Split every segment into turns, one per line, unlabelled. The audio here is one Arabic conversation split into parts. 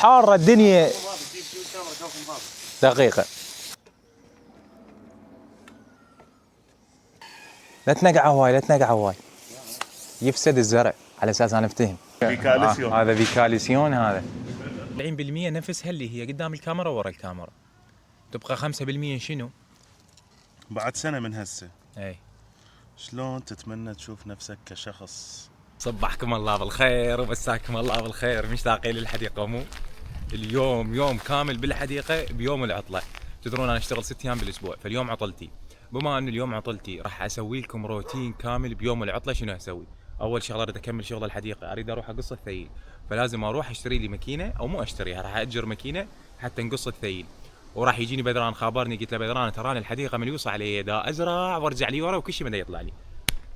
حارة الدنيا. دقيقة، لا تنقع هواي لا تنقع هواي، يفسد الزرع على اساس انا افتهم.
فيكاليسيون.
هذا فيكاليسيون هذا. 70% نفسها اللي هي قدام الكاميرا ورا الكاميرا، تبقى 5% شنو؟
بعد سنة من هسه
اي.
شلون تتمنى تشوف نفسك كشخص؟
صبحكم الله بالخير ومساكم الله بالخير، مشتاقين للحديقة مو؟ اليوم يوم كامل بالحديقة بيوم العطلة. تدرون انا اشتغل 6 ايام بالاسبوع، فاليوم عطلتي. بما ان اليوم عطلتي راح اسوي لكم روتين كامل بيوم العطلة. شنو اسوي؟ اول شغله اريد اكمل شغل الحديقة، اريد اروح اقص الثيل، فلازم اروح اشتري لي ماكينة او مو اشتريها، راح اجر ماكينة حتى نقص الثيل. وراح يجيني بدران خابرني، قلت له بدران تراني الحديقة من يوصل علي دا ازرع وارجع لي ورا وكل شيء بدا يطلع لي.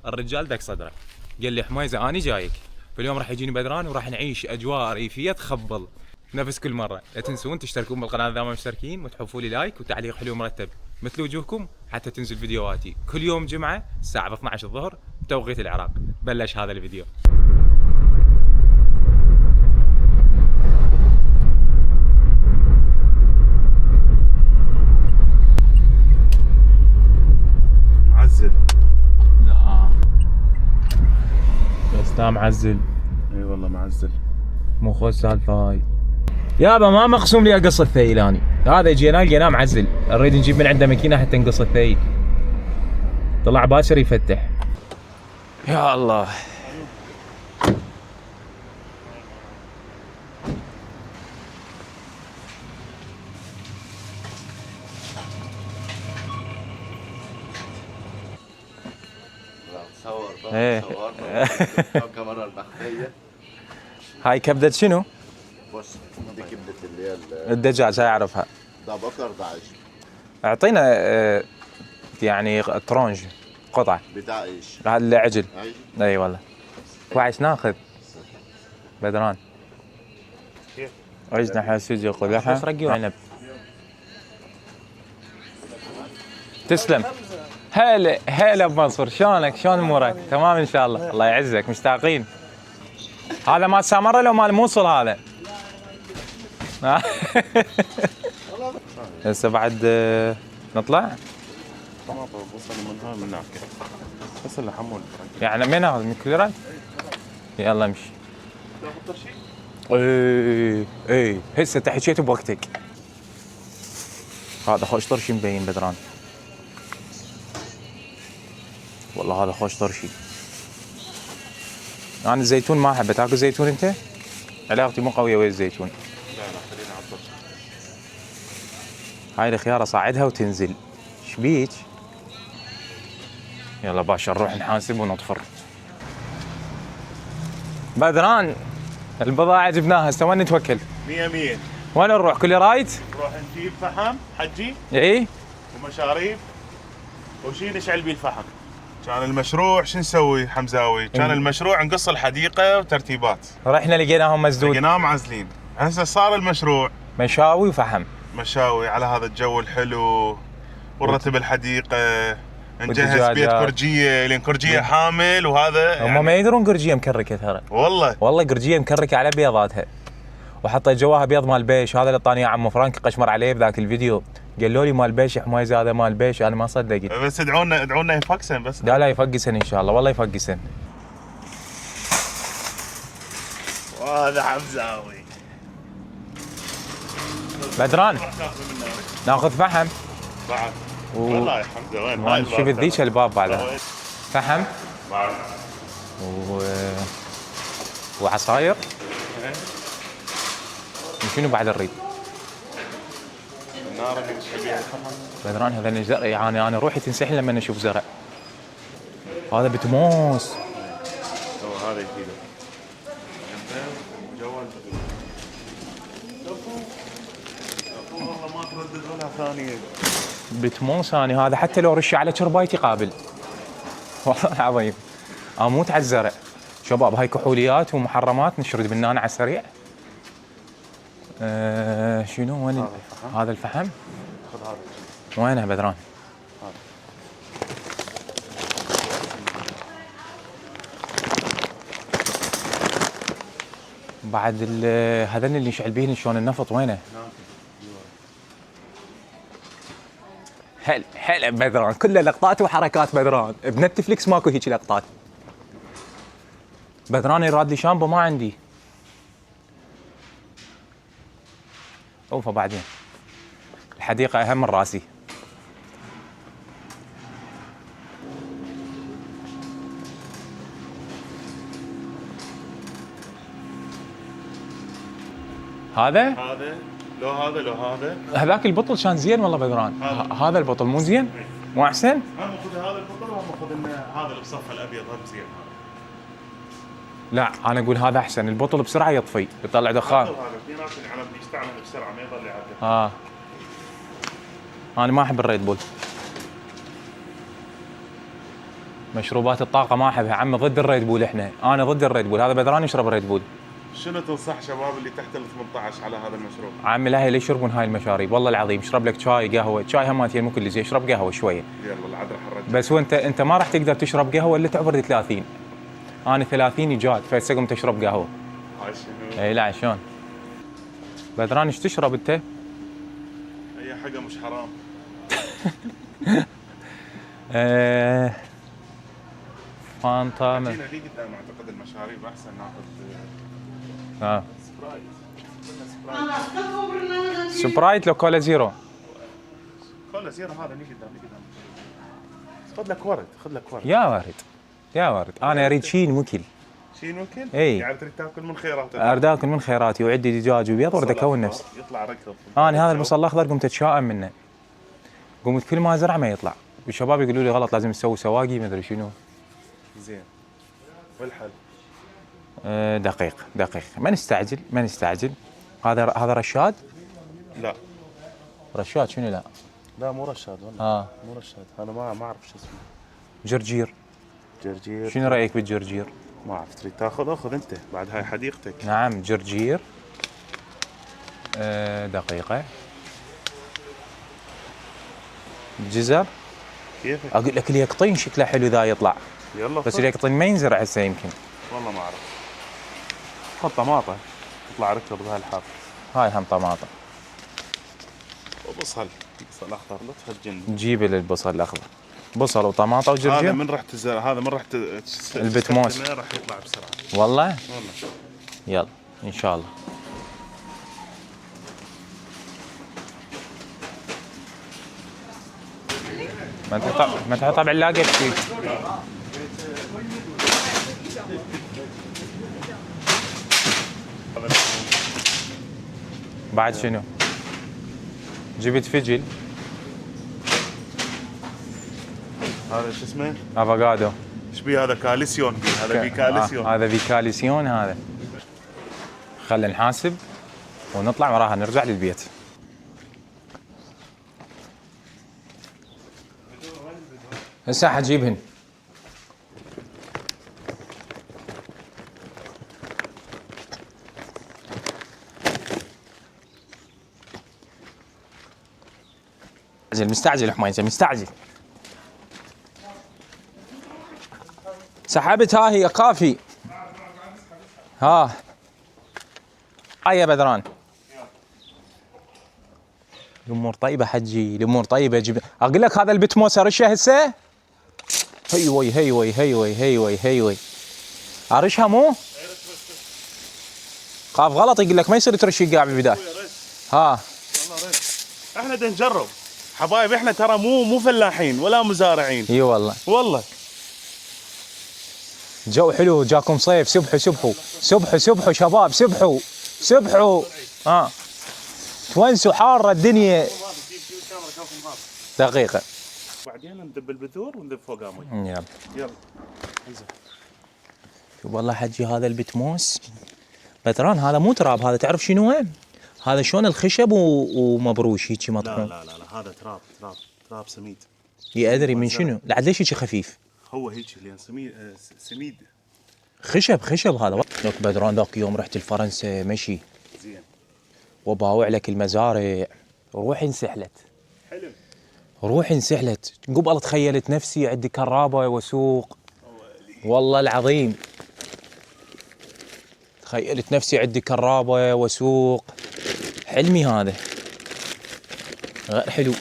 الرجال دق صدره قال لي حميزه اني جايك. فاليوم راح يجيني بدران وراح نعيش اجواء ريفيه تخبل نفس كل مره. لا تنسون تشتركون بالقناه اذا ما مشتركين، وتحطوا لي لايك وتعليق حلو مرتب مثل وجوهكم حتى تنزل فيديوهاتي كل يوم جمعه الساعه 12 الظهر بتوقيت العراق. بلش هذا الفيديو.
معزل.
لا بس لا معزل.
اي والله معزل.
مو خو السالفه هاي يابا، ما مقسوم لي اقص الثيل اني. هذا جينا لقيناه معزل، نريد نجيب من عنده ماكينه حتى نقص الثيل. طلع باكر يفتح. يا الله.
تصور
ايه.
الكاميرا المخفية.
هاي كبدة شنو؟
بص دي كبدة اللي هي
الدجاج، هاي اعرفها.
ده بكر ده عيش.
اعطينا يعني ترونج قطعة.
بتاع ايش؟
هذا العجل.
عيش.
اي والله. وعيش ناخذ بدران. عجنا حاسوج قدحة عنب. تسلم. هلا هلا بمنصور، شلونك؟ شلون امورك؟ تمام ان شاء الله. الله يعزك، مشتاقين. هذا مال سامرة لو مال موصل هذا؟ هسه بعد نطلع؟
ما بوصل من هون من هناك بس اللي حمول.
يعني من ناخذ من كل راي؟ يلا امشي.
تاخذ شيء؟
ايه هسه انت حكيت بوقتك. هذا خوش طرشي مبين بدران. والله هذا خوش طرشي. انا الزيتون ما احبه، تاكل زيتون انت؟ علاقتي مو قويه ويا الزيتون.
لا خلينا على الطرش.
هاي الخياره صاعدها وتنزل. شبيك؟ يلا باشا نروح نحاسب ونطفر. بدران البضاعة جبناها، هسه وين نتوكل؟
100
وين نروح؟ كل رايت؟
نروح نجيب فحم حجي
اي؟
ومشاريب وشي نشعل بيه الفحم. كان المشروع شو نسوي حمزاوي؟ كان المشروع نقص الحديقة وترتيبات.
رحنا لقيناهم مسدود.
لقيناهم معزلين. هسه صار المشروع
مشاوي وفحم.
مشاوي على هذا الجو الحلو ونرتب الحديقة، نجهز
والدجاجات.
بيت كرجية لان كرجية حامل وهذا
هم ما يدرون قرجيه مكركه ترى. والله قرجيه مكركه على بيضاتها، وحطيت جواها بيض مال بيش. هذا اللي طاني اياه عمو فرانك قشمر عليه بذاك الفيديو، قالوا لي مال بيش يا حميزه، هذا مال بيش. انا ما صدقت.
بس ادعونا يفقسن بس.
لا يفقسن ان شاء الله، والله يفقسن.
وهذا حمزاوي.
بدران ناخذ فحم
بعد والله يا حمزه وين
ما شفت ذيك الباب بعدها. فحم
بعد
وعصاير. وشنو بعد نريد؟
النار اللي نشعل بيها الفحم.
بدران هذا الزرع يعني انا روحي تنسحل لما اشوف زرع. هذا بتموس.
هذا يفيده. جوال والله ما تردد ولا ثانيه.
بتموس انا هذا، حتى لو رشه على شربايتي قابل. والله العظيم اموت على الزرع. شباب هاي كحوليات ومحرمات نشرد بالنانع على السريع. شنو وين هذا الفحم؟
خذ هذا.
وينه بدران؟ بعد هذين اللي يشعل بيهن شلون النفط وينه؟ هلا بدران، كله لقطات وحركات بدران، بنتفليكس ماكو هيك لقطات. بدران يراد لي شامبو ما عندي. اوفى بعدين. الحديقة أهم من راسي. هذا
لو هذا
هذاك البطل كان زين والله بدران. هذا البطل مو زين؟ مو احسن؟
هم خذ هذا البطل وهم خذ هذا اللي بصفه الابيض هم زين هذا.
لا انا اقول هذا احسن، البطل بسرعه يطفي يطلع دخان.
هذا في ناس العلب يستعمل بسرعه ما يظل يعدل.
انا ما احب الريد بول. مشروبات الطاقه ما احبها عمي، ضد الريد بول. احنا انا ضد الريد بول. هذا بدران يشرب الريد بول.
شنو تنصح شباب اللي تحت ال 18 على هذا المشروب؟
عمي لا ليش يشربون هاي المشاريب والله العظيم. اشرب لك شاي قهوه، شاي هماتين مو كل زين، اشرب قهوه شويه.
يلا العاد راح نرجع.
بس وانت ما راح تقدر تشرب قهوه الا تعبر 30. انا 30 ايجاد فسقم تشرب قهوه.
هاي شنو؟
اي لا شلون؟ بدران ايش تشرب انت؟
اي حاجه مش حرام.
فانتا
جينا لي قدام اعتقد المشاريب احسن ناخذ سبرايت.
سبرايت لو كولا زيرو.
كولا زيرو هذا لي قدام خذ لك ورد
يا ورد انا اريد شيء نوكل.
شيء نوكل؟
اي
يعني تريد تاكل من خيراتك.
اريد اكل من خيراتي وعندي دجاج وبيض واريد اكون نفسي.
يطلع ركض.
انا هذا البصل الاخضر قمت اتشائم منه. قمت كل ما ازرع ما يطلع. والشباب يقولوا لي غلط لازم تسوي سواقي ما ادري شنو.
زين. والحل؟
دقيق ما نستعجل. هذا رشاد؟
لا
رشاد شنو لا؟
لا مو رشاد والله. مو رشاد، انا ما اعرف شو اسمه.
جرجير. شنو رايك بالجرجير؟
ما اعرف، تريد تاخذ اخذ انت، بعد هاي حديقتك.
نعم جرجير. دقيقة. جزر.
كيفك؟
اقول لك اليقطين شكله حلو ذا يطلع.
يلا
بس اليقطين ما ينزرع هسه يمكن.
والله ما اعرف. خذ طماطة تطلع ركض بهالحر.
هاي هم طماطم.
وبصل اخضر لا تهجن.
نجيب البصل الاخضر. بصل وطماطة وجرجير.
هذا من رحت هذا من رحت
البتموس
راح يطلع بسرعة.
والله. يلا ان شاء الله. ما تحطها بعلاقة فيك. بعد شنو؟ جبت فجل.
هذا شو اسمه؟
افوكادو.
ايش بيه هذا؟ كالسيون بيه. هذا بيه كالسيون.
هذا بيه كالسيون هذا. خلينا نحاسب ونطلع وراها نرجع للبيت. هسه حجيبهن. مستعجل حميزه مستعجل. سحبت ها هي كافي. ها هاي يا بدران. الامور طيبه حجي، الامور طيبه. جيب اقول لك هذا البتموس ارشه هسه. هيوي ارشها مو؟ خاف غلط يقول لك ما يصير ترشي قاع بالبدايه. ها
احنا بدنا نجرب حبايب، احنا ترى مو فلاحين ولا مزارعين.
اي والله جو حلو. جاكم صيف. سبحوا شباب سبحوا. تونسوا حاره الدنيا. دقيقه
بعدين ندب البذور وندب فوقها مي. يلا
والله حجي هذا البتموس بدران هذا مو تراب. هذا تعرف شنو هو؟ هذا شلون الخشب ومبروش هيك مطحون.
لا هذا تراب سميد.
ادري من شنو. لعد ليش هيك خفيف؟
هو هيك لان سميد
خشب هذا. لك بدران ذاك يوم رحت لفرنسا مشي
زين
وباوع لك المزارع. روحي انسحلت.
حلو.
روحي انسحلت. قبل تخيلت نفسي عندي كرابه وسوق. والله العظيم خيلت نفسي عندي كرابة وسوق. حلمي هذا غير حلو،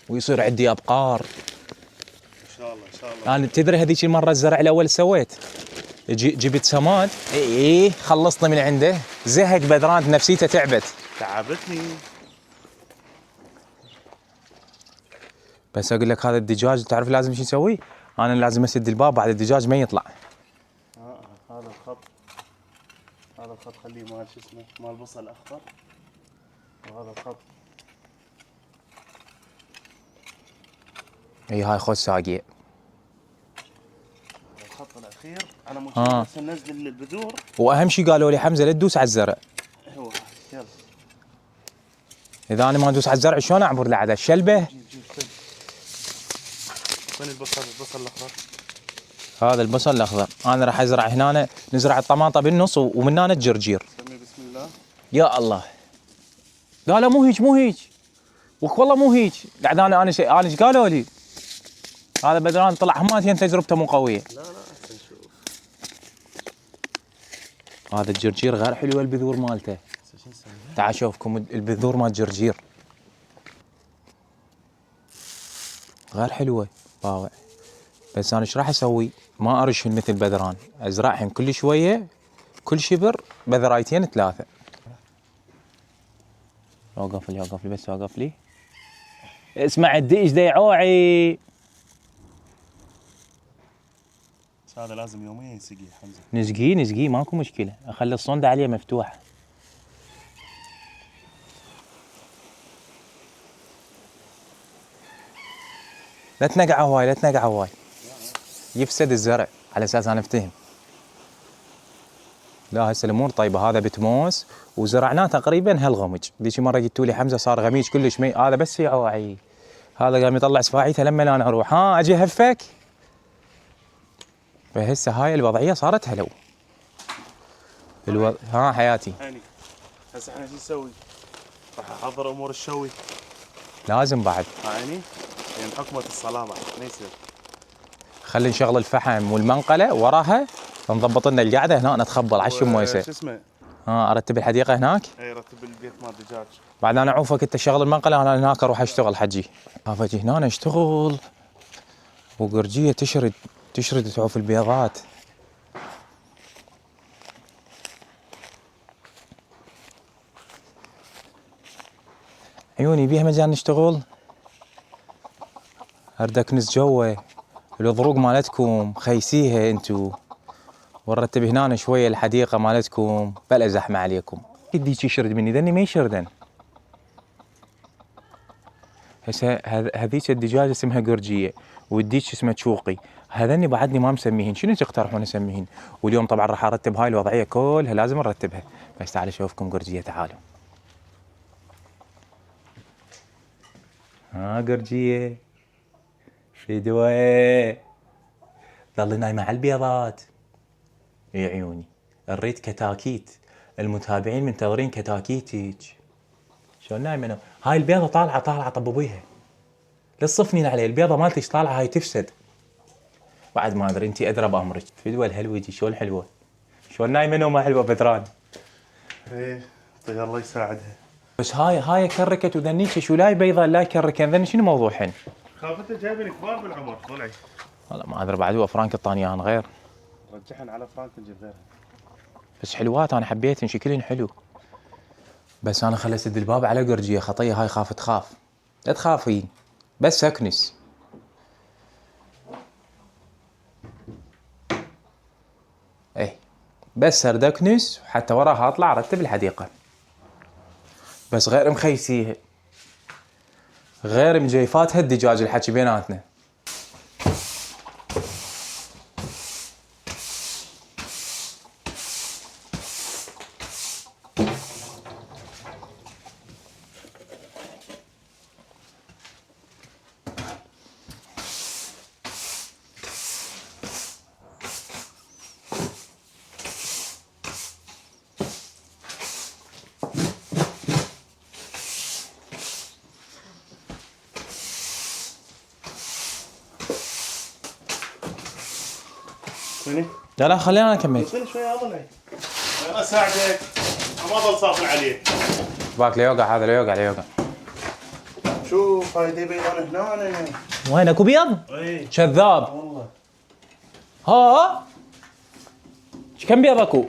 ويصير عندي أبقار.
ان شاء الله ان شاء الله.
أنا تدري هذيك المرة الزرع الأول سويت جبت سماد، إيه خلصنا من عنده، زهق بدران نفسيته تعبت.
تعبتني.
بس أقول لك هذا الدجاج تعرف لازم شو نسوي؟ أنا لازم أسد الباب بعد الدجاج ما يطلع.
هذا الخط، هذا الخط خليه مال شو اسمه، مال بصل اخضر، وهذا الخط.
اي هاي خذ ساقية.
الخط الاخير انا ممكن بس ننزل البذور.
واهم شيء قالوا لي حمزه لا تدوس على الزرع.
هو يلا.
اذا انا ما ادوس على الزرع شلون اعبر لعده الشلبه؟
جيب وين البصل الاخضر؟
هذا البصل الاخضر انا راح ازرع هنا، نزرع الطماطه بالنص ومن هنا الجرجير.
سمي بسم الله.
يا الله. لا مو هيك مو هيك. وك والله مو هيك، قاعد انا ايش قالوا لي؟ هذا بدران طلع هماتين تجربته مو قويه.
لا هسه نشوف.
هذا الجرجير غير حلو البذور مالته.
شو نسوي؟
تعال شوفكم البذور مال الجرجير. غير حلوه باوع. بس انا ايش راح اسوي؟ ما ارشهن مثل بدران، ازرعهن كل شويه كل شبر بذرايتين 3. وقف لي بس وقف لي. اسمع الديش دا يعوعي.
هذا لازم يومين يسقي حمزه.
نسقيه ماكو مشكله، اخلي الصندة عليه مفتوح. لا تنقع هواي يفسد الزرع على اساس انا افتهم. لا هسه الامور طيبه. هذا بتموس وزرعناه تقريبا هالغمج. ذيك مره قلتوا لي حمزه صار غميج كلش هذا بس يعوعي. هذا قام يطلع سفاعيته لما انا اروح اجي هفك. فهسه هاي الوضعيه صارت هلو. حياتي.
هسه احنا شو نسوي؟ راح احضر امور الشوي.
لازم بعد.
عيني يعني حكمة الصلاة بعد ما يصير.
خلي نشغل الفحم والمنقله وراها نضبط لنا القعده هنا نتخبل على الشمويسه.
شو اسمه؟
ارتب الحديقه هناك.
اي رتب البيت مال الدجاج.
بعد انا اعوفك انت شغل المنقله انا هناك اروح اشتغل حجي. اجي هنا اشتغل وقرجيه تشرد تعوف البيضات. عيوني بيها مجال نشتغل. ارد اكنس جوه الضروق مالتكم خيسيها انتو، ونرتب هنا شويه الحديقه مالتكم بلا زحمه عليكم. يديك يشرد مني ذني ما يشردن. هسه هذيك الدجاجه اسمها قرجيه والديك اسمها تشوقي. هذني بعدني ما مسميهن، شنو تقترحون اسميهن؟ واليوم طبعا راح ارتب هاي الوضعيه كلها لازم نرتبها. بس تعالوا اشوفكم قرجيه تعالوا. قرجيه فدوى ظل نايمه على البيضات. يا عيوني نريد كتاكيت، المتابعين منتظرين كتاكيتك. شلون نايمه؟ هاي البيضه طالعه طببيها. لا تصفنين عليه، البيضه مالتك طالعه هاي تفسد. بعد ما ادري انت ادرى بامرك. فدوى الهلوجي شلون حلوه؟ شلون نايمه نومه حلوه بدران؟
ايه طيب الله يساعدها.
بس هاي كركت وذنيك شو لاي بيضه لا كركن ذني شنو موضوعهن؟
خافته جايبين كبار بالعمر طلعي.
والله ما ادري بعد هو فرانك الطانيان غير.
رجعهن على فرانك نجيب غيرها.
بس حلوات انا حبيتهن شكلهن حلو. بس انا خلي اسد الباب على قرجيه خطيه هاي خاف تخاف. لا تخافين بس اكنس. ايه بس ارد اكنس حتى وراها اطلع ارتب الحديقه. بس غير مخيسيها غير مجيفاتها الدجاج الحكي بيناتنا.
فيني؟
لا خلينا اكمل.
فيني شويه اضلعي. انا اساعدك ما ظل صافن عليه.
باك ليوقع هذا ليوقع.
شوف هاي دي بيضان هنا.
وين اكو بيض؟
اي
كذاب.
والله.
ها كم بيض اكو؟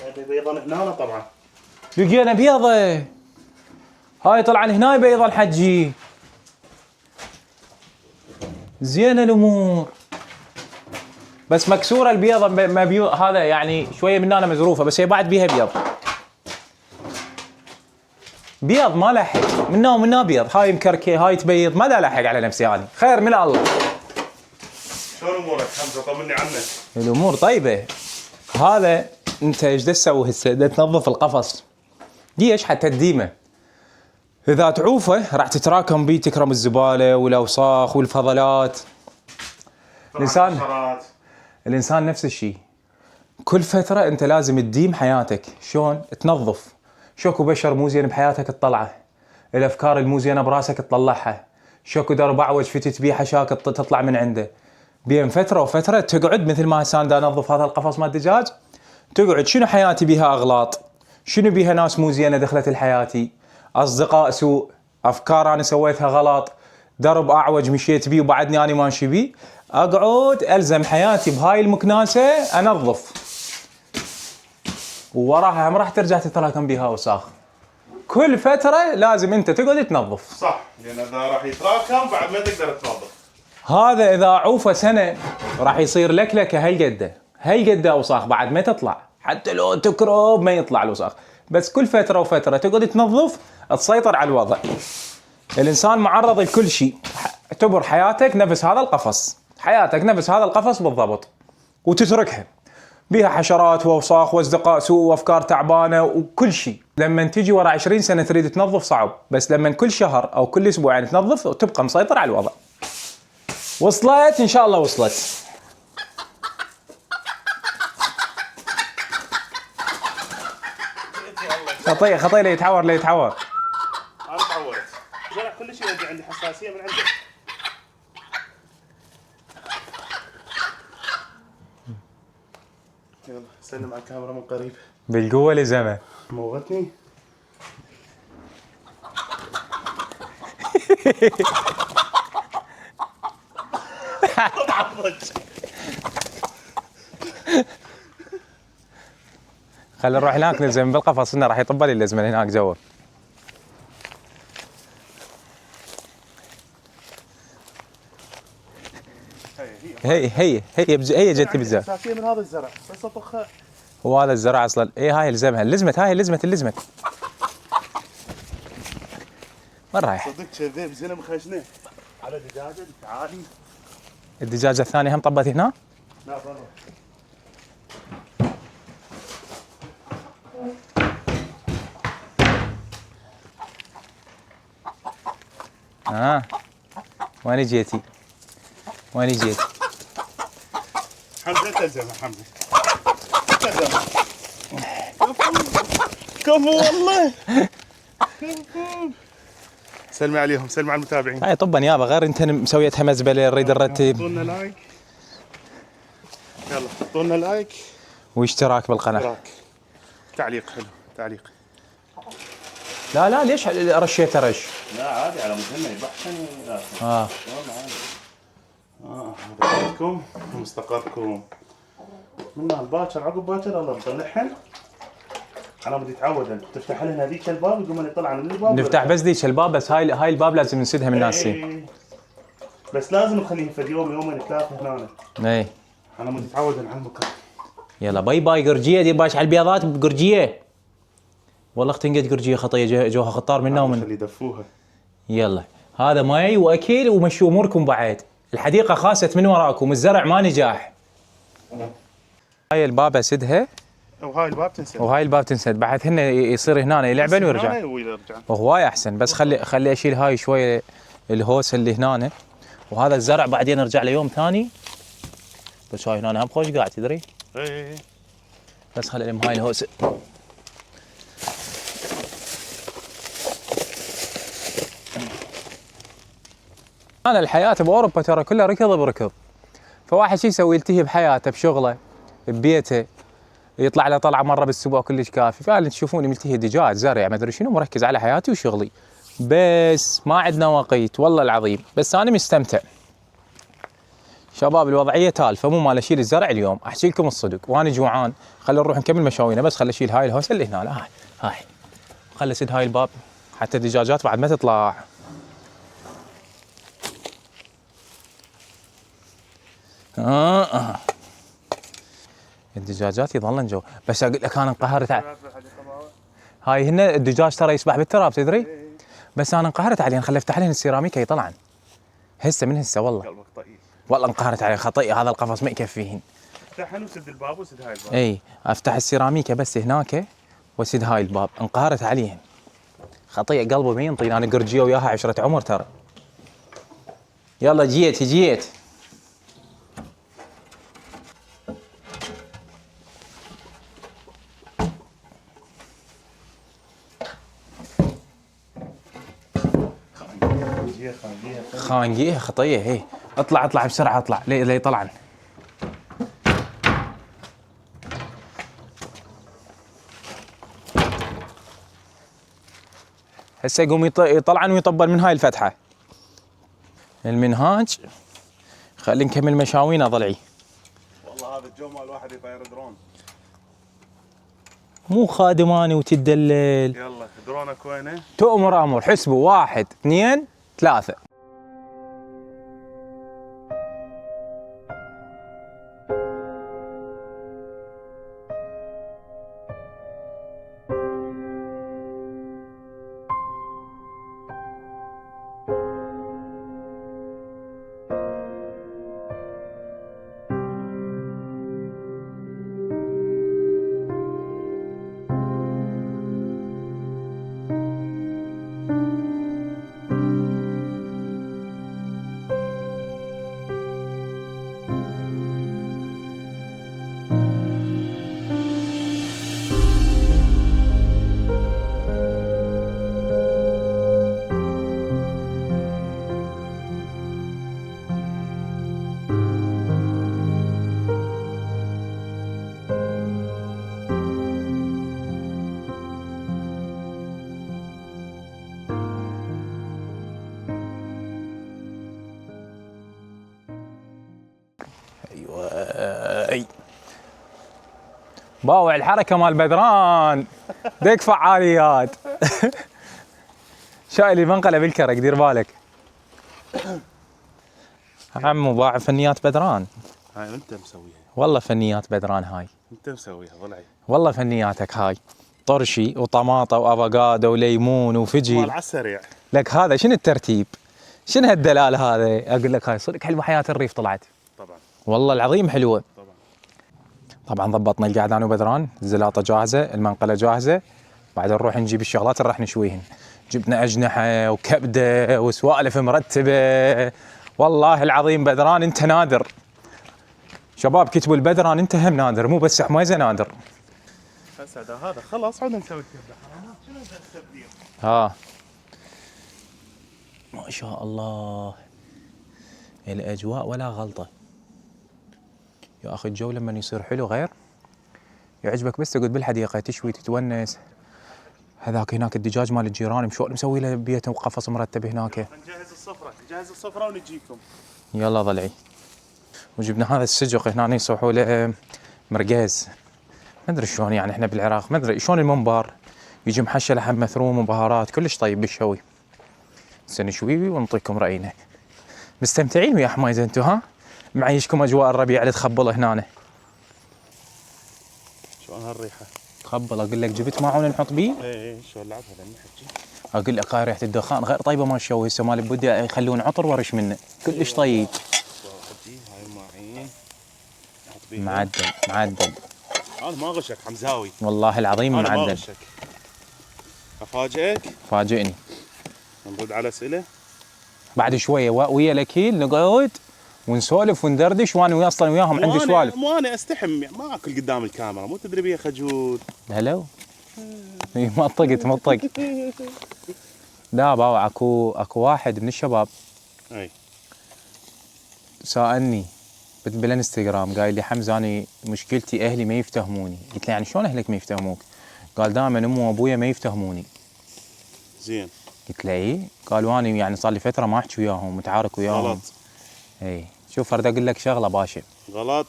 هاي دي بيضان هنا طبعا.
لقينا بيضه. هاي طلع هنا بيضه الحجي. زينه الامور. بس مكسوره البيضه هذا يعني شويه من هنا مزروفه بس هي بعد بيها بيض. بيض ما لحق منا ومنا بيض. هاي مكركه هاي تبيض ما دا لحق على نفسي هذه. خير من الله.
شلون امورك حمزه؟ طمني عنك.
الامور طيبه. هذا انت ايش تسوي هسه؟ تنظف القفص. ليش؟ حتى تديمه. اذا تعوفه راح تتراكم بيه تكرم الزباله والاوساخ والفضلات. الانسان نفس الشيء. كل فتره انت لازم تديم حياتك. شلون؟ تنظف. شوكو بشر مو زين بحياتك تطلعه. الافكار المو زينه براسك تطلعها. شوكو درب اعوج فتت بيه حشاك تطلع من عنده. بين فتره وفتره تقعد مثل ما هسه انا انظف هذا القفص مال الدجاج. تقعد شنو حياتي بيها اغلاط؟ شنو بيها ناس مو زينه دخلت لحياتي؟ اصدقاء سوء، افكار انا سويتها غلط، درب اعوج مشيت بيه وبعدني انا ماشي بيه. اقعد الزم حياتي بهاي المكناسه انظف. ووراها هم راح ترجع تتراكم بيها اوساخ. كل فتره لازم انت تقعد تنظف.
صح، لان اذا راح يتراكم بعد ما تقدر تنظف.
هذا اذا عوفه سنه راح يصير لك هالقده اوساخ بعد ما تطلع. حتى لو تكرب ما يطلع الاوساخ. بس كل فتره وفتره تقعد تنظف تسيطر على الوضع. الانسان معرض لكل شيء. اعتبر حياتك نفس هذا القفص. حياتك نفس هذا القفص بالضبط. وتتركها بيها حشرات واوساخ واصدقاء سوء وافكار تعبانه وكل شيء. لما تجي ورا 20 سنه تريد تنظف صعب. بس لما كل شهر او كل اسبوعين تنظف وتبقى مسيطر على الوضع. وصلت؟ ان شاء الله وصلت. خطيه ليتعور.
انا تعورت. جرح كل شيء عندي حساسيه من عندك. يلا سلم على الكاميرا من قريب.
بالقوه لزمه.
موتني.
خلينا نروح هناك نلزم بالقفص انه راح يطب لي اللزمه هناك جوا. هي جت بالزرع.
حساسيه من هذا الزرع بس اطخها.
هو هذا الزرع اصلا. هاي الزمها هاي لزمت. وين رايح؟
صدق كذاب زينه مخشنه على دجاجه تعالي.
الدجاجه الثانيه هم طبت هنا؟
لا برا.
وين جيتي؟
حمزه تلزمها حمزه. تلزمها. كفو والله. سلمي عليهم، سلمي على المتابعين.
هاي طبا يابا غير انت مسويتها مزبله نريد نرتب.
حطوا لنا لايك. يلا حطوا لنا لايك
واشتراك بالقناه.
تعليق حلو، تعليق.
لا ليش رشيت رش؟
لا عادي على مهمه يبحثني. والله عادي. بيتكم ومستقركم. من الباكر عقب باكر الله مطلعهن. انا بدي اتعود انت تفتح لنا هذيك الباب يقوم يطلع من الباب.
نفتح بس ذيك الباب بس هاي الباب لازم نسدها من الناسين.
بس لازم نخليه في يومين ثلاثه هنا. انا بدي اتعود على المكان.
يلا باي قرجيه. دير باش على البيضات بقرجيه. والله اختنقت قرجيه خطيه جوها خطار منا ومن.
اللي يدفوها.
يلا هذا ماي واكل ومشوا اموركم بعد. الحديقه خاست من وراكم. الزرع ما نجاح. هاي الباب اسدها. وهاي الباب تنسد. بعد هن يصير هنا يلعبن ويرجع. وهواي احسن. بس خلي اشيل هاي شويه الهوس اللي هنا. وهذا الزرع بعدين ارجع له يوم ثاني. بس هاي هنا هم خوش قاعد تدري. بس خلي لهم هاي الهوس. انا الحياه باوروبا ترى كلها ركض بركض. فواحد شي يسوي؟ يلتهي بحياته بشغله ببيته يطلع له طلعه مره بالاسبوع كلش كافي. فعلا تشوفوني ملتهي دجاج زرع ما ادري شنو، مركز على حياتي وشغلي، بس ما عندنا وقت والله العظيم. بس انا مستمتع شباب، الوضعيه تالفه، مو مال اشيل الزرع اليوم، احكي لكم الصدق وانا جوعان. خلينا نروح نكمل مشاوينا، بس خلي اشيل هاي الهوسه اللي هنا. هاي خلي اسد هاي الباب حتى الدجاجات بعد ما تطلع. الدجاجات يظلن جو. بس اقول لك انا انقهرت هاي هن الدجاج ترى يسبح بالتراب تدري، بس انا انقهرت عليهن، خلي افتح لهن السيراميكا يطلعن هسه من هسه. والله
قلبك طيب.
والله انقهرت عليه، خطيه هذا القفص ما يكفيهن.
افتحن وسد الباب وسد هاي الباب.
اي افتح السيراميكا بس هناك واسد هاي الباب، انقهرت عليهن خطيه، قلبه ما ينطي. انا قرجيه وياها 10 عمر ترى. يلا جيت خانقيه خطيه. هي اطلع بسرعه، اطلع لي طلعن. هسه يقوم يطلعن ويطبل من هاي الفتحه. المنهاج خلي نكمل مشاوينا ضلعي.
والله هذا الجو مال الواحد يطير درون.
مو خادماني وتدلل.
يلا درونك وينه؟
تؤمر امر، حسبوا 1 2 3. اي باوع الحركه مال بدران ديك فعاليات. شايلي منقله بالكرك دير بالك. عمو باع فنيات بدران.
هاي انت مسويها.
والله فنيات بدران هاي.
انت مسويها ضلعي.
والله فنياتك هاي. طرشي وطماطه وافوكادو وليمون وفجل.
مال على السريع.
لك هذا شنو الترتيب؟ شنو هالدلال هذا؟ اقول لك هاي صدق حلوه حياه الريف طلعت.
طبعا.
والله العظيم حلوه. طبعا ضبطنا القعده انا وبدران، الزلاطه جاهزه، المنقله جاهزه، بعد نروح نجيب الشغلات اللي راح نشويهن. جبنا اجنحه وكبده وسوالف مرتبه. والله العظيم بدران انت نادر. شباب كتبوا البدران انت هم نادر، مو بس حميزه نادر.
اسعد هذا خلاص عودنا نسوي الكبده. شنو التبديل؟
ها ما شاء الله الاجواء ولا غلطه. يا اخي الجو لما يصير حلو غير يعجبك، بس تقعد بالحديقه تشوي تتونس. هذاك هناك الدجاج مال الجيران مشون مسوي له بيته وقفص مرتب هناك.
نجهز الصفرة ونجيكم.
يلا ضلعي. وجبنا هذا السجق هنا يصوحوا له مرقيز، ما ادري شلون يعني احنا بالعراق ما ادري شلون المنبار يجي محشى لحم مثروم وبهارات كلش طيب بالشوي. هسه نشوي ونعطيكم راينا. مستمتعين ويا حمايزه انتم ها؟ معيشكم اجواء الربيع اللي تخبل هنا.
شلون هالريحه؟
تخبل اقول لك جبت ماعون نحط بيه؟
اي شلون لعبها لما نحكي.
اقول لك هاي ريحه الدخان غير طيبه ما الشوي. هسه مال بودي يخلون عطر ورش منه كلش طيب.
هاي معين
معدل.
انا ما غشك حمزاوي.
والله العظيم
أنا
معدل.
ما غشك. افاجئك.
فاجئني.
نرد على اسئله.
بعد شويه ويا الاكيل نقعد ونسولف وندردش، وانا اصلا وياهم عندي سوالف.
مو انا استحم ما اكل قدام الكاميرا، مو تدري بيها خجول.
هلو. ما طق. لا باوع اكو واحد من الشباب
اي
سألني بالانستغرام قايل لي حمزه انا مشكلتي اهلي ما يفتهموني. قلت له يعني شلون اهلك ما يفتهموك؟ قال دائما امي وابويا ما يفتهموني.
زين.
قلت له اي؟ قال وانا يعني صار لي فتره ما احكي وياهم متعارك وياهم.
غلط.
اي شوف اريد اقول لك شغله باشا.
غلط.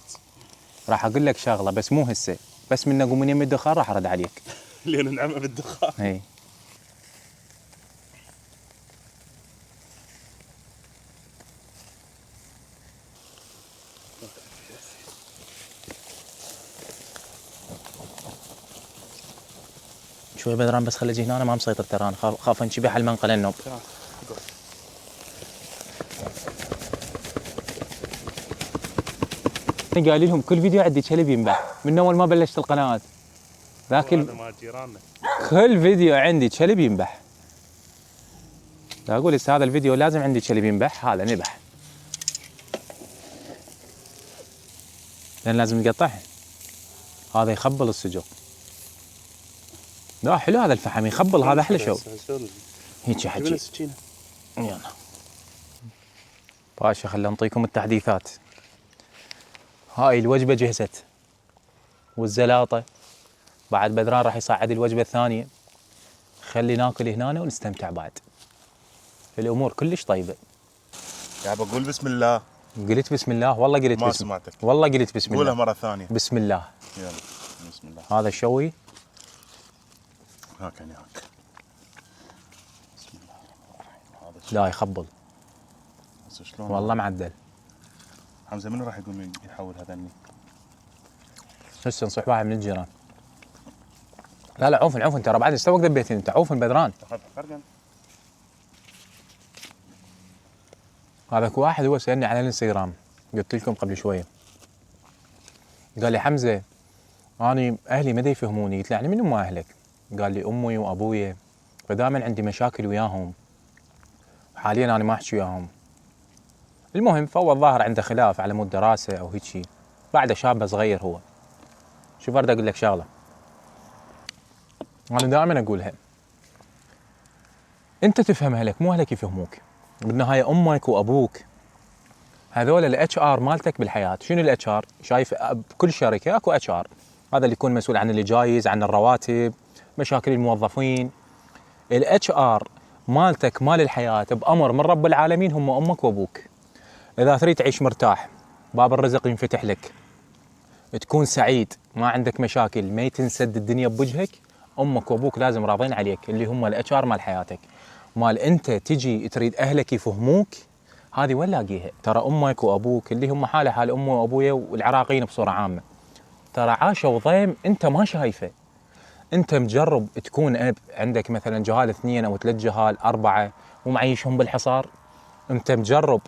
راح اقول لك شغله بس مو هسه، بس من اقوم من يم الدخان راح ارد عليك.
لان نعمه بالدخان.
اي شوي بدران بس خلي اجي هنا، انا ما مسيطر ترى، انا خاف انشبح على المنقل النوم. قايل لهم كل فيديو عندي كلب ينبح من اول ما بلشت القناه. ذاك
هذا مال جيراننا.
كل فيديو عندي كلب ينبح. لا اقول هسه هذا الفيديو لازم عندي كلب ينبح، هذا نبح. لان لازم نقطعه. هذا يخبل السجق. لا حلو هذا الفحم يخبل، هذا احلى شو. هيك حكي. يلا باشا خلينا نعطيكم التحديثات. هاي الوجبه جهزت والزلاطه، بعد بدران راح يصعد الوجبه الثانيه. خلي ناكل هنا ونستمتع بعد. الامور كلش طيبه.
يا بقول بسم الله.
قلت بسم الله، والله قلت
ما
بسم
سمعتك.
والله قلت بسم
قولها
الله.
مرة ثانية.
بسم الله.
يلا بسم الله.
هذا الشوي
هاك يعني هاك. بسم الله الرحمن الرحيم. هذا
لا يخبل
هسه شلون؟
والله معدل.
حمزة منو راح يقوم يحول هذني؟
هسه نصح واحد من الجيران. لا لا عوفن عوفن ترى بعد ايش توك ذبيتني انت، عوفن بدران. هذاك واحد هو سألني على الانستغرام، قلت لكم قبل شويه. قال لي حمزه اني اهلي ما يفهموني. قلت له يعني من هم اهلك؟ قال لي امي وابويا، فدائما عندي مشاكل وياهم. حاليا انا ما احكي وياهم. المهم فهو الظاهر عنده خلاف على مود دراسه او هيك شيء. بعده شاب صغير هو. شوف اريد اقول لك شغله. انا دائما اقولها. انت تفهم اهلك مو اهلك يفهموك. بالنهايه امك وابوك هذول الاتش ار مالتك بالحياه. شنو الاتش ار؟ شايف بكل شركه اكو اتش ار، هذا اللي يكون مسؤول عن الجايز، عن الرواتب، مشاكل الموظفين. الاتش ار مالتك مال الحياه بامر من رب العالمين هم امك وابوك. اذا تريد تعيش مرتاح، باب الرزق ينفتح لك، تكون سعيد، ما عندك مشاكل، ما تنسد الدنيا بوجهك، امك وابوك لازم راضين عليك، اللي هم الاتش ار مال حياتك. مال انت تجي تريد اهلك يفهموك، هذه وين لاقيها؟ ترى امك وابوك اللي هم حاله حال امي وابويا والعراقيين بصوره عامه، ترى عاشوا ضيم انت ما شايفه. انت مجرب تكون اب عندك مثلا جهال 2 أو 3 جهال 4 ومعيشهم بالحصار. انت مجرب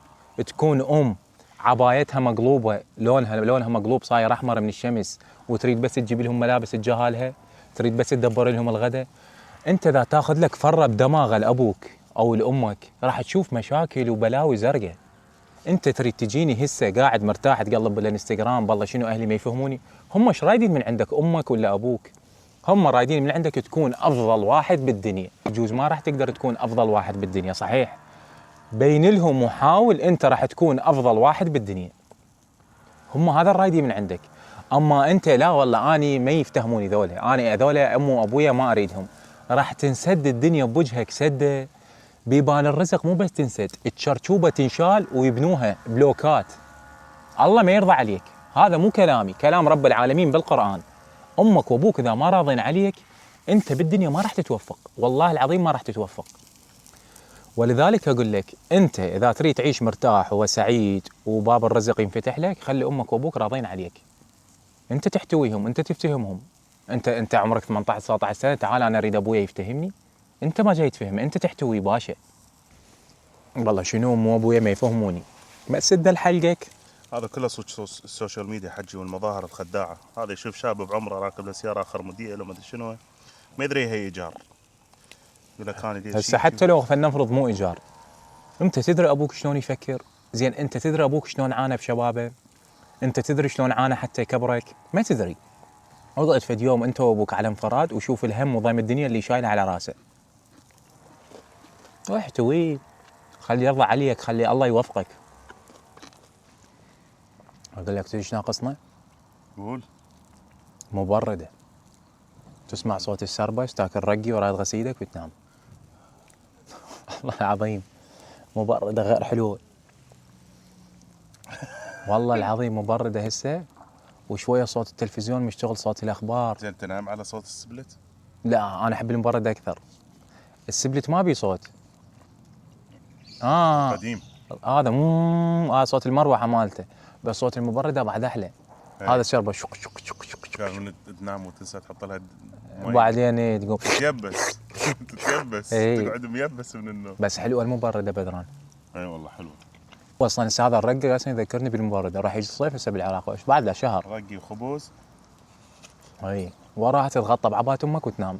تكون عبايتها مقلوبه، لونها مقلوب صاير احمر من الشمس، وتريد بس تجيب لهم ملابس تجهالها، تريد بس تدبر لهم الغداء. انت اذا تاخذ لك فره بدماغ لابوك او لامك راح تشوف مشاكل وبلاوي زرقاء. انت تريد تجيني هسه قاعد مرتاح تقلب بالانستغرام بالله شنو اهلي ما يفهموني؟ هم ايش رايدين من عندك امك ولا ابوك؟ هم رايدين من عندك تكون افضل واحد بالدنيا. يجوز ما راح تقدر تكون افضل واحد بالدنيا صحيح، بين لهم وحاول انت راح تكون افضل واحد بالدنيا. هم هذا الرايدين من عندك. اما انت لا والله اني ما يفتهموني ذولا، اني هذولا امي وابويا ما اريدهم، راح تنسد الدنيا بوجهك سده. بيبان الرزق مو بس تنسد، الشرشوبه تنشال ويبنوها بلوكات. الله ما يرضى عليك، هذا مو كلامي، كلام رب العالمين بالقرآن. امك وابوك اذا ما راضين عليك انت بالدنيا ما راح تتوفق، والله العظيم ما راح تتوفق. ولذلك اقول لك انت اذا تريد تعيش مرتاح وسعيد وباب الرزق ينفتح لك، خلي امك وابوك راضين عليك. انت تحتويهم، انت تفتهمهم. انت عمرك 18 19 سنه، تعال انا اريد ابويا يفتهمني. انت ما جاي تفهم، انت تحتوي باشا. والله شنو مو ابويا ما يفهموني، ما تسد لحلقك.
هذا كله السوشيال ميديا حجي والمظاهر الخداعة. هذا يشوف شاب بعمره راكب له سيارة اخر موديل وما ادري شنو، ما يدري هي ايجار. يقول لك انا
هسه حتى لو فلنفرض مو ايجار، انت تدري ابوك شلون يفكر؟ زين انت تدري ابوك شلون عانى بشبابه؟ انت تدري شلون عانى حتى يكبرك؟ ما تدري. اقعد فد يوم انت وابوك على انفراد وشوف الهم وضيم الدنيا اللي شايله على راسه. واحتويه، خلي يرضى عليك، خلي الله يوفقك. اقول لك تدري ايش ناقصنا؟
قول.
مبرده. تسمع صوت السربش، تاكل رقي ورايد غسيلك وتنام. والله العظيم مبرده غير حلوه. والله العظيم مبرده هسه، وشويه صوت التلفزيون مشتغل، صوت الاخبار.
زين تنام على صوت السبلت؟
لا انا احب المبرد اكثر. السبلت ما بي صوت.
قديم.
هذا مو صوت المروحه مالته، بس صوت المبرده بعد احلى. هذا شربه شك شك شك شك شك.
كان من تنام وتنسى تحط لها
وبعدين ايه تقوم
تتيبس. تتيبس.
إيه.
تقعد ميبس من النوم.
بس حلوه المبرده بدران.
اي والله حلو.
اصلا هسه هذا الرقه اصلا يذكرني بالمبرده، راح يجي الصيف هسه بالعراق وإيش بعد له شهر.
رقي وخبز.
اي وراها تتغطى بعبات امك وتنام.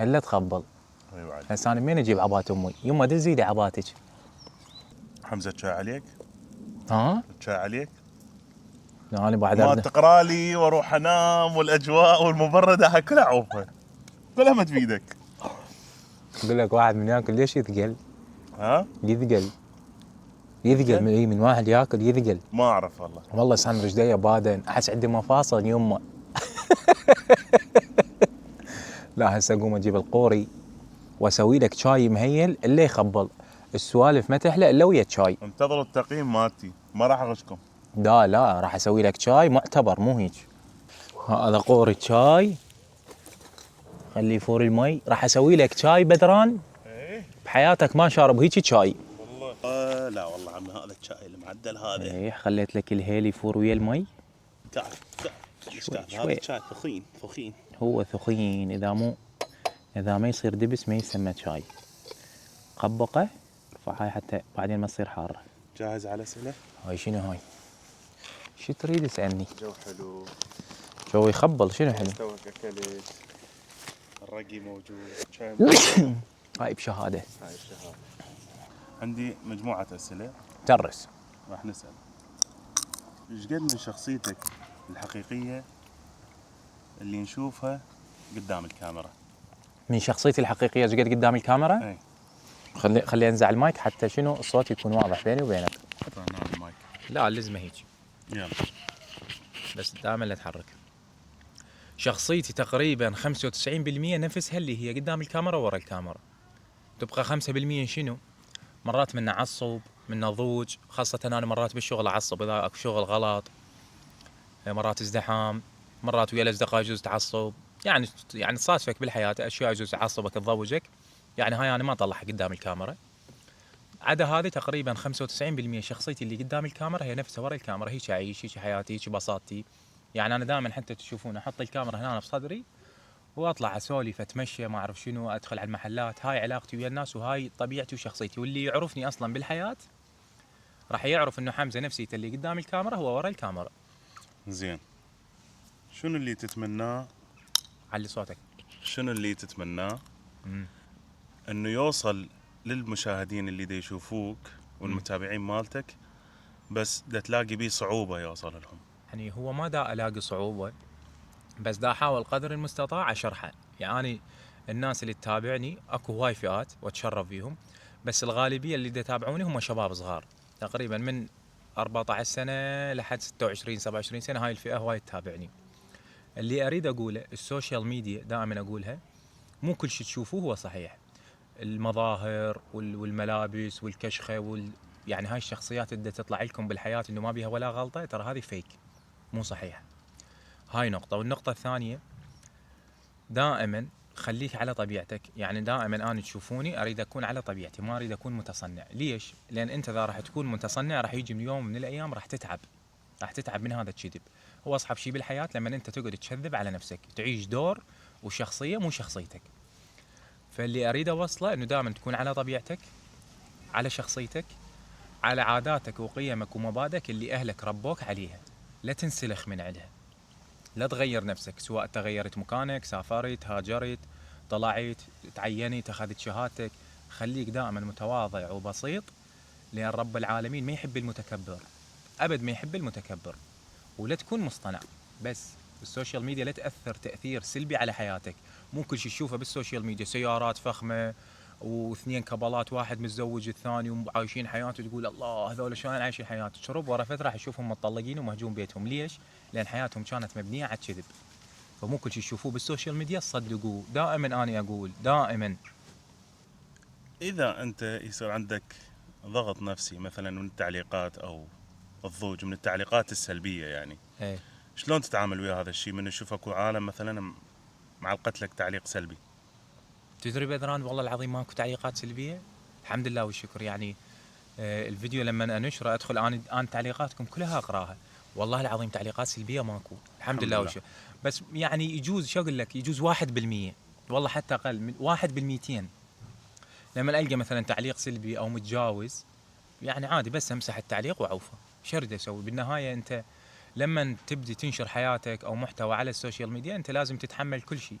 الا تخبل.
اي بعد.
هسه انا منين اجيب عبات امي؟ يما دزي لي عباتك.
حمزه شاي عليك؟
ها؟
شاي عليك؟
انا بعد
ما
أبدأ.
تقرا لي واروح انام والاجواء والمبرده هاي كلها اعوفها. كلها ما تفيدك.
اقول لك واحد من ياكل ليش يثقل؟
ها؟
يثقل. يثقل من واحد ياكل يثقل.
ما اعرف والله.
والله سان رجليه بادن، احس عندي مفاصل يمه. لا هسه اقوم اجيب القوري واسوي لك شاي مهيل اللي يخبل. السوالف ما تحلى الا ويا شاي.
انتظروا التقييم مالتي، ما راح اغشكم.
لا راح اسوي لك شاي معتبر مو هيك. هذا قوري شاي، خليه يفور المي. راح اسوي لك شاي بدران
ايه
بحياتك ما شارب هيك شاي.
والله. لا والله عمي هذا الشاي المعدل هذا.
ايه خليت لك الهيل يفور ويا المي.
تعال
شوي.
هذا الشاي ثخين.
هو ثخين، اذا ما يصير دبس ما يسمى شاي. قبقه ارفع هاي حتى بعدين ما تصير حاره.
جاهز على اسئله؟
هاي شنو هاي؟ شو تريد تسالني؟
جو حلو.
جو يخبل شنو حلو؟
توك اكلت. الرقي موجود. شاي
هاي بشهاده.
هاي الشهادة. عندي مجموعة أسئلة
ترس.
راح نسأل. ايش قد من شخصيتك الحقيقية اللي نشوفها قدام الكاميرا؟
من شخصيتي الحقيقيه ايش قد قدام الكاميرا؟
اي.
خلي انزع المايك حتى شنو الصوت يكون واضح بيني وبينك.
اعطانا المايك.
لا لازمه هيك
يلا.
بس دائما لا تحرك. شخصيتي تقريبا 95% نفسها اللي هي قدام الكاميرا ورا الكاميرا. تبقى 5% شنو؟ مرات من عصب، من ضوج، خاصة أنا مرات بالشغل أعصب إذا أكو شغل غلط، مرات ازدحام، مرات ويا الأصدقاء يجوز تعصب، يعني تصادفك بالحياة أشياء يجوز تعصبك تضوجك، يعني هاي أنا ما أطلعها قدام الكاميرا. عدا هذه تقريبا 95% شخصيتي اللي قدام الكاميرا هي نفسها ورا الكاميرا، هيك أعيش، هيك حياتي، هيك بساطتي. يعني أنا دائما حتى تشوفون أحط الكاميرا هنا بصدري واطلع اسولف اتمشى ما اعرف شنو، ادخل على المحلات، هاي علاقتي ويا الناس وهاي طبيعتي وشخصيتي. واللي يعرفني اصلا بالحياه راح يعرف انه حمزه نفسيته اللي قدام الكاميرا هو ورا الكاميرا.
زين. شنو اللي تتمناه؟
علي صوتك.
شنو اللي تتمناه انه يوصل للمشاهدين اللي دا يشوفوك والمتابعين مالتك، بس دا تلاقي بيه صعوبة يوصل لهم؟
يعني هو ما دا الاقي صعوبه، بس دا احاول قدر المستطاع اشرحه. يعني الناس اللي تتابعني اكو هواي فئات واتشرف فيهم، بس الغالبيه اللي دا يتابعوني هم شباب صغار تقريبا من 14 سنه لحد 26 27 سنه. هاي الفئه هواي تتابعني. اللي اريد اقوله السوشيال ميديا دائما اقولها مو كل شيء تشوفوه هو صحيح. المظاهر والملابس والكشخه يعني هاي الشخصيات اللي تطلع لكم بالحياه انه ما بيها ولا غلطه، ترى هذه فيك مو صحيح. هاي نقطه. والنقطه الثانيه دائما خليك على طبيعتك. يعني دائما انا تشوفوني اريد اكون على طبيعتي، ما اريد اكون متصنع. ليش؟ لان انت اذا راح تكون متصنع راح يجي من يوم من الايام راح تتعب من هذا الكذب. هو اصعب شيء بالحياه لما انت تقعد تكذب على نفسك، تعيش دور وشخصيه مو شخصيتك. فاللي اريد اوصله انه دائما تكون على طبيعتك، على شخصيتك، على عاداتك وقيمك ومبادئك اللي اهلك ربوك عليها. لا تنسلخ من عندها، لا تغير نفسك، سواء تغيرت مكانك، سافرت، هاجرت، طلعت، تعينت، اخذت شهادتك. خليك دائما متواضع وبسيط، لان رب العالمين ما يحب المتكبر ابد، ما يحب المتكبر. ولا تكون مصطنع. بس السوشيال ميديا لا تاثر تاثير سلبي على حياتك. مو كل شيء تشوفه بالسوشيال ميديا سيارات فخمه واثنين كبلات، واحد متزوج الثاني وعايشين حياته، تقول الله هذول شلون عايشين حياته. شرب ورا فتره راح تشوفهم متطلقين ومهجوم بيتهم. ليش؟ لان حياتهم كانت مبنيه على الكذب. فمو كل شيء تشوفوه بالسوشيال ميديا تصدقوه. دائما انا اقول دائما
اذا انت يصير عندك ضغط نفسي مثلا من التعليقات او الضوج من التعليقات السلبيه يعني،
ايه
شلون تتعامل ويا هذا الشيء من يشوف اكو عالم مثلا معلقت لك تعليق سلبي؟
تدري بدران والله العظيم ماكو تعليقات سلبيه، الحمد لله والشكر. يعني الفيديو لما انشره ادخل انا تعليقاتكم كلها اقراها، والله العظيم تعليقات سلبيه ماكو، الحمد لله والشكر. بس يعني يجوز، شو اقول لك، يجوز 1%، والله حتى اقل من 1%. لما القى مثلا تعليق سلبي او متجاوز، يعني عادي بس امسح التعليق واعوفه. شرد اسوي بالنهايه؟ انت لما تبدي تنشر حياتك او محتوى على السوشيال ميديا انت لازم تتحمل كل شيء.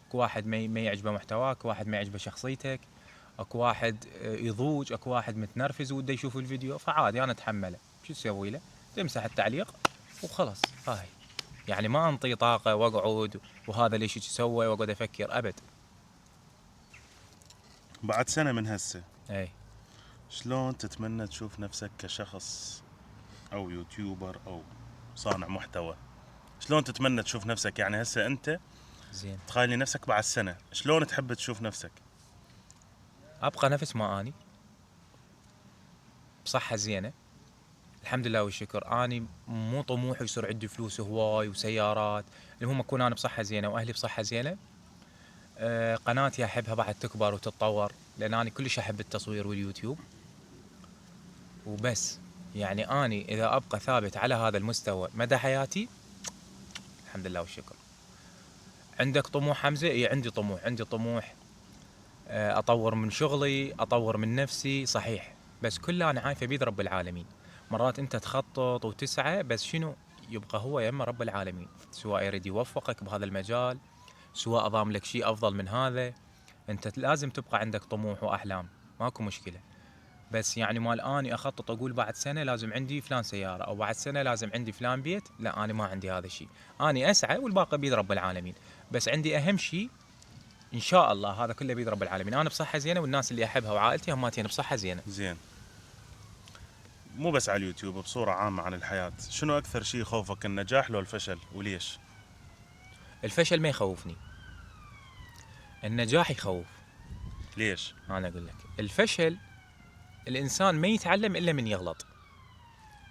اكو واحد ما يعجبه محتواك، اكو واحد ما يعجبه شخصيتك، اكو واحد يضوج، اكو واحد متنرفز وده يشوف الفيديو، فعادي انا اتحمله. شو تسوي له؟ تمسح التعليق وخلاص. هاي يعني ما انطي طاقه واقعد وهذا ليش سوى واقعد افكر ابد.
بعد سنه من هسه
اي
شلون تتمنى تشوف نفسك كشخص او يوتيوبر او صانع محتوى؟ شلون تتمنى تشوف نفسك؟ يعني هسه انت
زين،
تخيل نفسك بعد سنه، شلون تحب تشوف نفسك؟
ابقى نفس ما اني بصحه زينه، الحمد لله والشكر. اني مو طموحي يصير عندي فلوس هواي وسيارات، المهم اكون انا بصحه زينه واهلي بصحه زينه. قناتي احبها بعد تكبر وتتطور، لان انا كلش احب التصوير واليوتيوب وبس. يعني اني اذا ابقى ثابت على هذا المستوى مدى حياتي، الحمد لله والشكر. عندك طموح حمزه؟ اي عندي طموح، عندي طموح اطور من شغلي، اطور من نفسي، صحيح، بس كله انا عايفه بيد رب العالمين. مرات انت تخطط وتسعى، بس شنو يبقى هو يما رب العالمين، سواء يريد يوفقك بهذا المجال، سواء اضام لك شيء افضل من هذا. انت لازم تبقى عندك طموح واحلام، ماكو مشكله. بس يعني مال اني اخطط اقول بعد سنه لازم عندي فلان سياره، او بعد سنه لازم عندي فلان بيت، لا انا ما عندي هذا الشيء. اني اسعى والباقي بيد رب العالمين. بس عندي اهم شيء ان شاء الله هذا كله بيد رب العالمين، انا بصحه زينه والناس اللي احبها وعائلتي هماتين بصحه زينه.
زين، مو بس على اليوتيوب، بصوره عامه عن الحياه، شنو اكثر شيء يخوفك، النجاح لو الفشل، وليش؟
الفشل ما يخوفني، النجاح يخوف.
ليش؟
انا اقول لك الفشل، الانسان ما يتعلم الا من يغلط.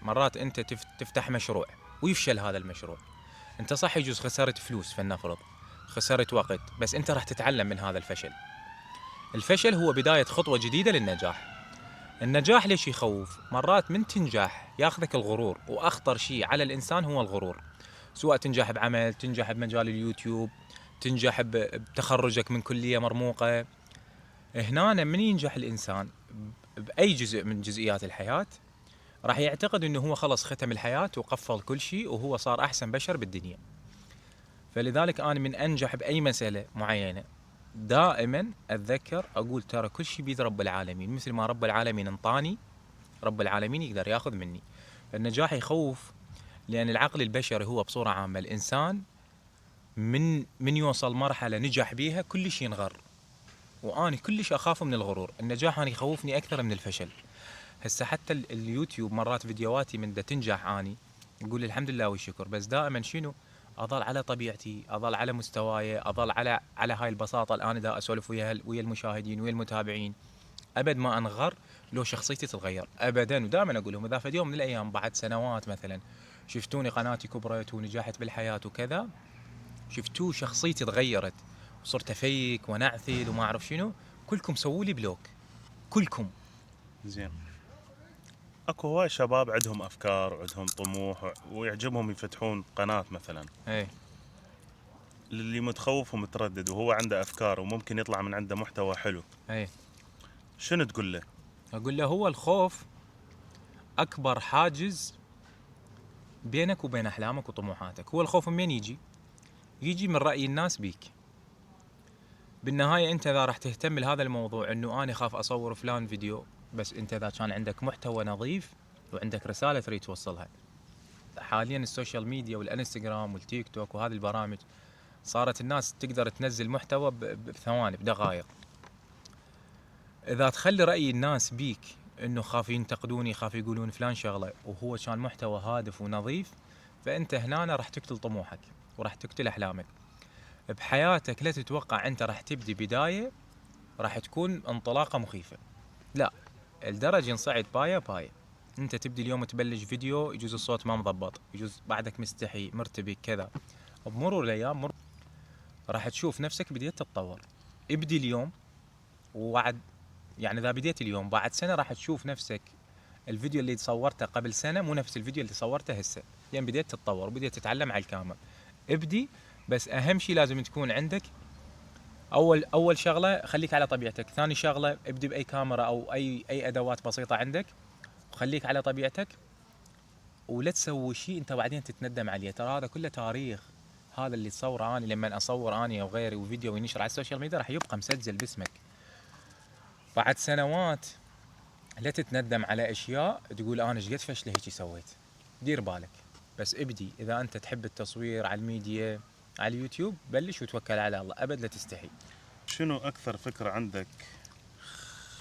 مرات انت تفتح مشروع ويفشل هذا المشروع، انت صح يجوز خسرت فلوس فلنفرض، خسرت وقت، بس انت راح تتعلم من هذا الفشل. الفشل هو بداية خطوة جديدة للنجاح. النجاح ليش يخوف؟ مرات من تنجح ياخذك الغرور، واخطر شيء على الانسان هو الغرور. سواء تنجح بعمل، تنجح بمجال اليوتيوب، تنجح بتخرجك من كلية مرموقة. هنا من ينجح الانسان باي جزء من جزئيات الحياة راح يعتقد انه هو خلص ختم الحياة وقفل كل شيء وهو صار احسن بشر بالدنيا. فلذلك انا من انجح باي مسألة معينة دائما اتذكر اقول ترى كل شيء بيد رب العالمين، مثل ما رب العالمين انطاني رب العالمين يقدر ياخذ مني. النجاح يخوف لان العقل البشري هو بصورة عامة الانسان من يوصل مرحلة نجح بيها كلش ينغر، واني كلش اخاف من الغرور. النجاح انا يخوفني اكثر من الفشل. هسه حتى اليوتيوب مرات فيديوهاتي من دا تنجح اني نقول الحمد لله والشكر، بس دائما شنو اظل على طبيعتي، اظل على مستواي، اظل على هاي البساطه اللي انا دا اسولف ويا المشاهدين ويا المتابعين. ابد ما انغر لو شخصيتي تتغير ابدا. ودائما اقول لهم اذا في يوم من الايام بعد سنوات مثلا شفتوني قناتي كبرت ونجحت بالحياه وكذا، شفتوا شخصيتي تغيرت وصرت افيك ونعثل وما اعرف شنو، كلكم سووا لي بلوك، كلكم.
زين، اكو هواي شباب عندهم افكار وعندهم طموح ويعجبهم يفتحون قناه مثلا،
ايه
اللي متخوف ومتردد وهو عنده افكار وممكن يطلع من عنده محتوى حلو،
ايه
شنو تقول له؟
اقول له هو الخوف اكبر حاجز بينك وبين احلامك وطموحاتك. هو الخوف من يجي؟ يجي من راي الناس بيك. بالنهايه انت اذا راح تهتم لهذا الموضوع انه انا خاف اصور فلان فيديو، بس انت اذا كان عندك محتوى نظيف وعندك رساله تريد توصلها. حاليا السوشيال ميديا والانستغرام والتيك توك وهذه البرامج صارت الناس تقدر تنزل محتوى بثواني بدقائق. اذا تخلي راي الناس بيك انه خاف ينتقدوني، خاف يقولون فلان شغله، وهو كان محتوى هادف ونظيف، فانت هنا راح تقتل طموحك وراح تقتل احلامك بحياتك. لا تتوقع انت راح تبدي بدايه راح تكون انطلاقه مخيفه، لا، الدرج ينصعد بايه بايه. انت تبدي اليوم تبلش فيديو، يجوز الصوت ما مضبط، يجوز بعدك مستحي مرتبك كذا، بمرور الايام راح تشوف نفسك بديت تتطور. ابدي اليوم، ووعد يعني اذا بديت اليوم بعد سنه راح تشوف نفسك الفيديو اللي صورته قبل سنه مو نفس الفيديو اللي صورته هسه، يعني بديت تتطور وبديت تتعلم على الكاميرا. ابدي، بس اهم شيء لازم تكون عندك اول شغله خليك على طبيعتك، ثاني شغله ابدي باي كاميرا او اي ادوات بسيطه عندك وخليك على طبيعتك، ولا تسوي شيء انت بعدين تتندم عليه. ترى هذا كله تاريخ، هذا اللي تصوره اني لما اصور اني وغيري وفيديو ينشر على السوشيال ميديا راح يبقى مسجل باسمك بعد سنوات. لا تتندم على اشياء تقول انا ايش قد فشله هيك سويت. دير بالك، بس ابدي. اذا انت تحب التصوير على الميديا على اليوتيوب بلش وتوكل على الله، ابد لا تستحي.
شنو اكثر فكره عندك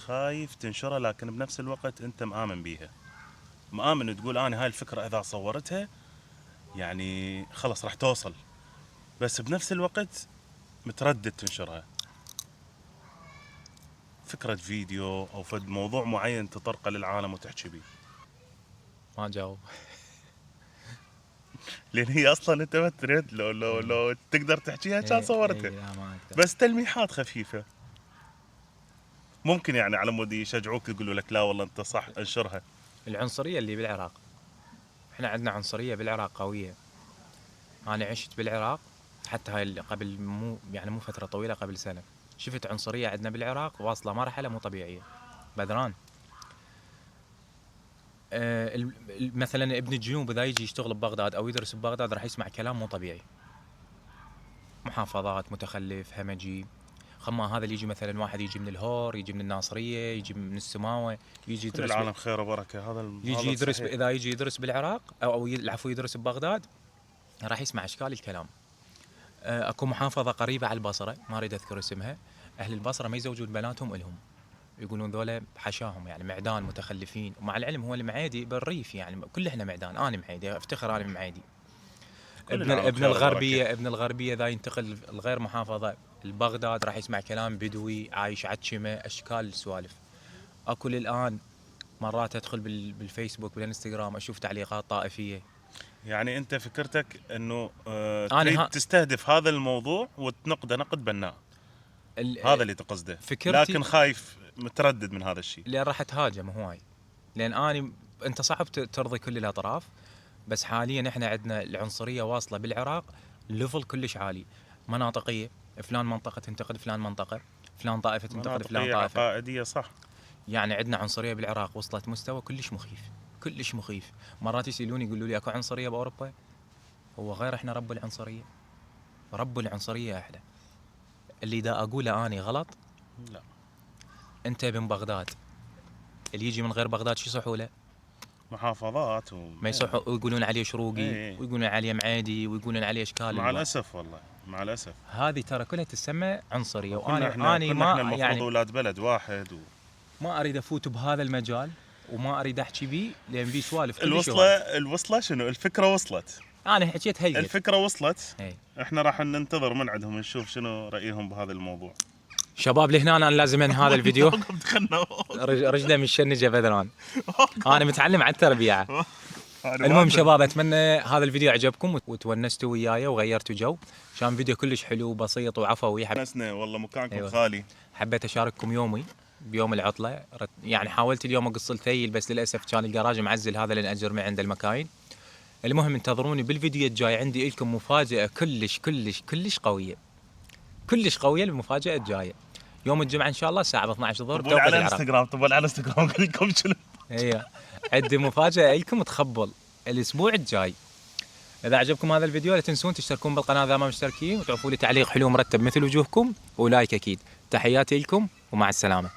خايف تنشرها لكن بنفس الوقت انت مآمن بيها، مآمن تقول انا هاي الفكره اذا صورتها يعني خلص راح توصل، بس بنفس الوقت متردد تنشرها؟ فكره فيديو او فد موضوع معين تطرقه للعالم وتحكي بيه.
ما جاوب.
لان هي اصلا انت ما تريد لو تقدر تحكيها كان صورتها.
لا ما أقدر.
بس تلميحات خفيفه ممكن يعني على مود يشجعوك يقولوا لك لا والله انت صح انشرها.
العنصريه اللي بالعراق، احنا عندنا عنصريه بالعراق قويه. انا عشت بالعراق حتى هاي قبل مو فتره طويله، قبل سنه شفت عنصريه عندنا بالعراق واصله مرحله مو طبيعيه. بدران مثلا ابن الجنوب اذا يجي يشتغل ببغداد او يدرس ببغداد راح يسمع كلام مو طبيعي، محافظات، متخلف، همجي. خما هذا اللي يجي مثلا واحد يجي من الهور، يجي من الناصريه، يجي من السماوه، يجي
كل
يدرس
العالم خير وبركه. هذا
يجي يدرس
صحيح.
اذا يجي يدرس بالعراق او العفو يدرس ببغداد راح يسمع اشكال الكلام. اكو محافظه قريبه على البصره ما اريد اذكر اسمها، اهل البصره ما يزوجون بناتهم الهم، يقولون ذولا حشاهم يعني معدان متخلفين. ومع العلم هو المعيدي بالريف، يعني كل احنا معدان، انا معيدي افتخر انا معيدي. ابن الغربيه اذا ينتقل لغير محافظه البغداد راح يسمع كلام بدوي عايش عتشمه، اشكال السوالف. اكو الان مرات ادخل بالفيسبوك بالانستغرام اشوف تعليقات طائفيه.
يعني انت فكرتك انه
أنا
تريد تستهدف هذا الموضوع وتنقده نقد بناء، هذا اللي تقصده، لكن خايف متردد من هذا الشيء
لان راح اتهاجم هواي. لان انت صعب ترضي كل الاطراف، بس حاليا احنا عندنا العنصريه واصله بالعراق ليفل كلش عالي، مناطقيه، فلان منطقه تنتقد فلان منطقه، فلان طائفه تنتقد فلان طائفه،
عقائديه صح.
يعني عندنا عنصريه بالعراق وصلت مستوى كلش مخيف، كلش مخيف. مرات يسالوني يقولوا لي اكو عنصريه باوروبا؟ هو غير احنا رب العنصريه، رب العنصريه احلى. اللي دا اقوله اني غلط؟
لا.
انت ابن بغداد، اللي يجي من غير بغداد شو يصحوا له؟
محافظات
ما يصحوا، ويقولون عليه شروقي ويقولون عليه معيدي ويقولون عليه اشكال.
مع الاسف والله مع الاسف
هذه ترى كلها تسمى عنصريه.
وانا ما
المفروض
يعني اولاد بلد واحد
ما اريد افوت بهذا المجال وما اريد احكي بيه لان بيه سوالف.
الوصله شنو الفكره وصلت.
انا حكيت هي
الفكره وصلت.
هي.
احنا راح ننتظر من عندهم نشوف شنو رايهم بهذا الموضوع.
شباب لهنا انا لازم انهي هذا الفيديو. رجله من الشنجه بدران. انا متعلم على التربيع. المهم شباب اتمنى هذا الفيديو عجبكم وتونستوا وياي وغيرتوا جو. كان فيديو كلش حلو وبسيط وعفوي.
نسنا والله مكانكم خالي.
حبيت اشارككم يومي بيوم العطله. يعني حاولت اليوم اقص الثيل بس للاسف كان الجراج معزل، هذا لان اجر من عند المكاين. المهم انتظروني بالفيديو الجاي، عندي لكم مفاجاه كلش كلش كلش قويه، كلش قويه. المفاجاه الجايه يوم الجمعه ان شاء الله الساعه 12 الظهر
توقيت العراق. على انستغرام قول لكم شنو.
هي عندي مفاجاه لكم تخبل الاسبوع الجاي. اذا عجبكم هذا الفيديو لا تنسون تشتركون بالقناه اذا ما مشتركين، وتعطوا لي تعليق حلو مرتب مثل وجوهكم، ولايك اكيد. تحياتي لكم ومع السلامه.